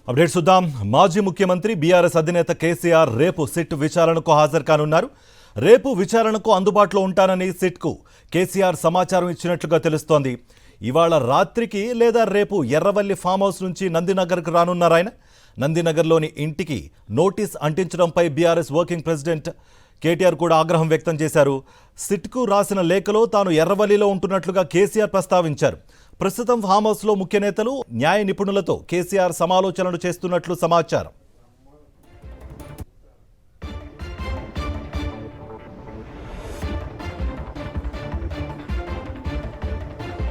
Update చూద్దాం. మాజీ ముఖ్యమంత్రి బీఆర్ఎస్ అధినేత కేసీఆర్ రేపు సిట్ విచారణకు హాజరు కానున్నారు. రేపు విచారణకు అందుబాటులో ఉంటానని సిట్కు కేసీఆర్ సమాచారం ఇచ్చినట్లుగా తెలుస్తోంది. ఇవాళ రాత్రికి లేదా రేపు ఎర్రవల్లి ఫామ్ హౌస్ నుంచి నందినగర్కు రానున్నారు ఆయన. నందినగర్లోని ఇంటికి నోటీస్ అంటించడంపై బీఆర్ఎస్ వర్కింగ్ ప్రెసిడెంట్ కేటీఆర్ కూడా ఆగ్రహం వ్యక్తం చేశారు. సిట్కు రాసిన లేఖలో తాను ఎర్రవల్లిలో ఉంటున్నట్లుగా కేసీఆర్ ప్రస్తావించారు. ప్రస్తుతం ఫామ్ హౌస్లో ముఖ్య నేతలు, న్యాయ నిపుణులతో కేసీఆర్ సమాలోచనలు చేస్తున్నట్లు సమాచారం.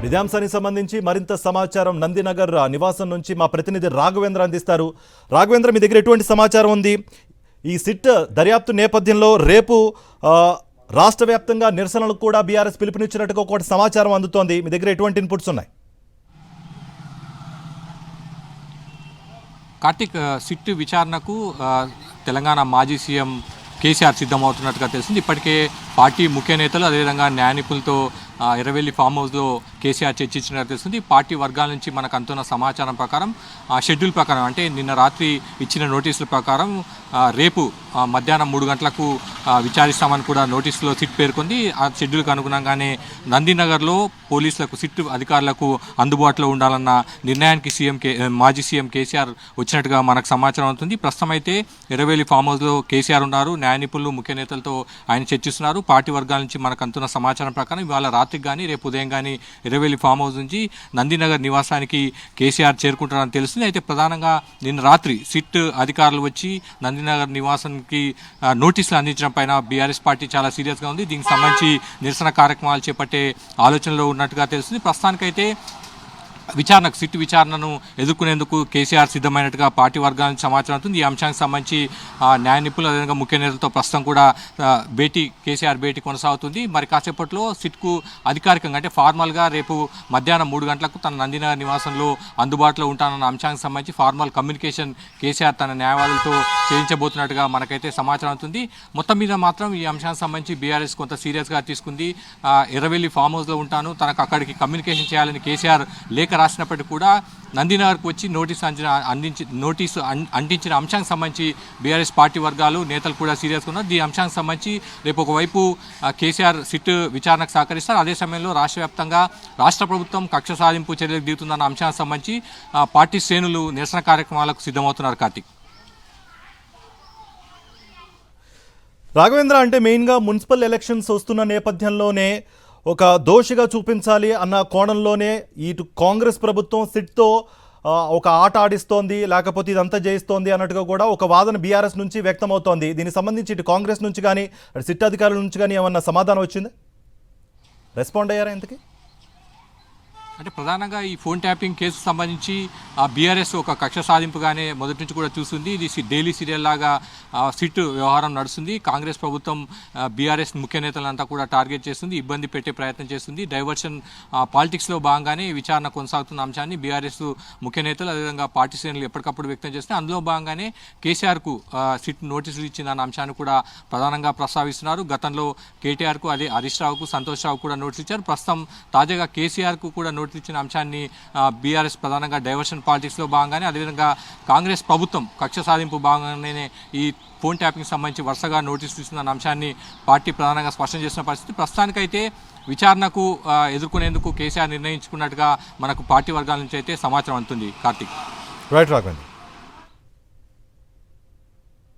ఇదే అంశానికి సంబంధించి మరింత సమాచారం నందినగర్ నివాసం నుంచి మా ప్రతినిధి రాఘవేంద్ర అందిస్తారు. రాఘవేంద్ర, మీ దగ్గర ఎటువంటి సమాచారం ఉంది? ఈ సిట్ దర్యాప్తు నేపథ్యంలో రేపు రాష్ట్ర వ్యాప్తంగా నిరసనలకు కూడా బీఆర్ఎస్ పిలుపునిచ్చినట్టుగా ఒకటి సమాచారం అందుతోంది. మీ దగ్గర ఎటువంటి ఇన్పుట్స్ ఉన్నాయి? కార్తిక్, సిట్ విచారణకు తెలంగాణ మాజీ సీఎం కేసీఆర్ సిద్ధమవుతున్నట్టుగా తెలిసింది. ఇప్పటికే పార్టీ ముఖ్య నేతలు అదేవిధంగా న్యాయ నిపుణులతో ఎర్రవెల్లి ఫామ్ హౌస్లో కేసీఆర్ చర్చించినట్టు తెలుస్తుంది. పార్టీ వర్గాల నుంచి మనకు అందుతున్న సమాచారం ప్రకారం షెడ్యూల్ ప్రకారం, అంటే నిన్న రాత్రి ఇచ్చిన నోటీసుల ప్రకారం రేపు మధ్యాహ్నం 3 గంటలకు విచారిస్తామని కూడా నోటీసులో సిట్ పేర్కొంది. ఆ షెడ్యూల్కి అనుగుణంగానే నందినగర్లో పోలీసులకు, సిట్ అధికారులకు అందుబాటులో ఉండాలన్న నిర్ణయానికి మాజీ సీఎం కేసీఆర్ వచ్చినట్టుగా మనకు సమాచారం అవుతుంది. ప్రస్తుతం అయితే ఎర్రవెల్లి ఫామ్ హౌస్లో కేసీఆర్ ఉన్నారు. న్యాయ నిపుణులు, ముఖ్య నేతలతో ఆయన చర్చిస్తున్నారు. పార్టీ వర్గాల నుంచి మనకు అందుతున్న సమాచారం ప్రకారం ఇవాళ రాత్రికి కానీ రేపు ఉదయం కానీ ఎర్రవెల్లి ఫామ్ హౌస్ నుంచి నందినగర్ నివాసానికి కేసీఆర్ చేరుకుంటారని తెలుస్తుంది. అయితే ప్రధానంగా నిన్న రాత్రి సిట్ అధికారులు వచ్చి నందినగర్ నివాసానికి నోటీసులు అందించడం పైన బీఆర్ఎస్ పార్టీ చాలా సీరియస్గా ఉంది. దీనికి సంబంధించి నిరసన కార్యక్రమాలు చేపట్టే ఆలోచనలో ఉన్నట్టుగా తెలుస్తుంది. ప్రస్తుతానికైతే సిట్ విచారణను ఎదుర్కొనేందుకు కేసీఆర్ సిద్ధమైనట్టుగా పార్టీ వర్గాల నుంచి సమాచారం అవుతుంది. ఈ అంశానికి సంబంధించి న్యాయ నిపుణులు అదేవిధంగా ముఖ్య నేతలతో ప్రస్తుతం కూడా కేసీఆర్ భేటీ కొనసాగుతుంది. మరి కాసేపట్లో సిట్కు అధికారికంగా, అంటే ఫార్మల్గా రేపు మధ్యాహ్నం 3 గంటలకు తన నందినగర్ నివాసంలో అందుబాటులో ఉంటానన్న అంశానికి సంబంధించి ఫార్మల్ కమ్యూనికేషన్ కేసీఆర్ తన న్యాయవాదులతో చేయించబోతున్నట్టుగా మనకైతే సమాచారం అవుతుంది. మొత్తం మీద మాత్రం ఈ అంశానికి సంబంధించి బీఆర్ఎస్ కొంత సీరియస్గా తీసుకుంది. ఎర్రవెల్లి ఫామ్ హౌస్లో ఉంటాను, తనకు అక్కడికి కమ్యూనికేషన్ చేయాలని కేసీఆర్ లేఖ రాసినప్పటికీ కూడా నందినగర్కు వచ్చి నోటీసు అంటించిన అంశానికి సంబంధించి బీఆర్ఎస్ పార్టీ వర్గాలు, నేతలు కూడా సీరియస్గా ఉన్నారు. ఈ అంశానికి సంబంధించి రేపు ఒకవైపు కేసీఆర్ సిట్ విచారణకు సహకరిస్తారు. అదే సమయంలో రాష్ట్ర ప్రభుత్వం కక్ష సాధింపు చర్యలకు దిగుతుందన్న అంశానికి సంబంధించి పార్టీ శ్రేణులు నిరసన కార్యక్రమాలకు సిద్ధమవుతున్నారు. కార్తీక్, రాఘవేంద్ర, అంటే మెయిన్గా మున్సిపల్ ఎలక్షన్స్ వస్తున్న నేపథ్యంలోనే ఒక దోషిగా చూపించాలి అన్న కోణంలోనే ఇటు కాంగ్రెస్ ప్రభుత్వం సిట్తో ఒక ఆట ఆడిస్తోంది, లేకపోతే ఇదంతా చేయిస్తోంది అన్నట్టుగా కూడా ఒక వాదన బీఆర్ఎస్ నుంచి వ్యక్తమవుతోంది. దీనికి సంబంధించి ఇటు కాంగ్రెస్ నుంచి కానీ సిట్ అధికారుల నుంచి కానీ ఏమన్నా సమాధానం వచ్చింది? రెస్పాండ్ అయ్యారా ఇంతకీ? అంటే ప్రధానంగా ఈ ఫోన్ ట్యాపింగ్ కేసు సంబంధించి బీఆర్ఎస్ ఒక కక్ష సాధింపుగానే మొదటి నుంచి కూడా చూస్తుంది. ఇది డైలీ సీరియల్ లాగా సిట్ వ్యవహారం నడుస్తుంది. కాంగ్రెస్ ప్రభుత్వం బీఆర్ఎస్ ముఖ్య నేతలంతా కూడా టార్గెట్ చేస్తుంది, ఇబ్బంది పెట్టే ప్రయత్నం చేస్తుంది. డైవర్షన్ పాలిటిక్స్లో భాగంగానే విచారణ కొనసాగుతున్న అంశాన్ని బీఆర్ఎస్ ముఖ్య నేతలు అదేవిధంగా పార్టీ శ్రేణులు ఎప్పటికప్పుడు వ్యక్తం చేస్తే అందులో భాగంగానే కేసీఆర్కు సిట్ నోటీసులు ఇచ్చిందన్న అంశాన్ని కూడా ప్రధానంగా ప్రస్తావిస్తున్నారు. గతంలో కేటీఆర్కు, అదే హరీష్ రావుకు, సంతోష్ రావు కూడా నోటీసులు ఇచ్చారు. ప్రస్తుతం తాజాగా కేసీఆర్కు కూడా నోటీసులు ఇచ్చిన అంశాన్ని బీఆర్ఎస్ ప్రధానంగా డైవర్షన్ పాలిటిక్స్లో భాగంగానే, అదేవిధంగా కాంగ్రెస్ ప్రభుత్వం కక్ష సాధింపు భాగంగానే ఈ ఫోన్ ట్యాపింగ్ సంబంధించి వరుసగా నోటీసులు ఇస్తున్న అంశాన్ని పార్టీ ప్రధానంగా స్పష్టం చేసిన పరిస్థితి. ప్రస్తుతానికైతే విచారణకు ఎదుర్కొనేందుకు కేసీఆర్ నిర్ణయించుకున్నట్టుగా మనకు పార్టీ వర్గాల నుంచి అయితే సమాచారం అందుతుంది. కార్తీక్, రైట్ రాఘవేంద్ర.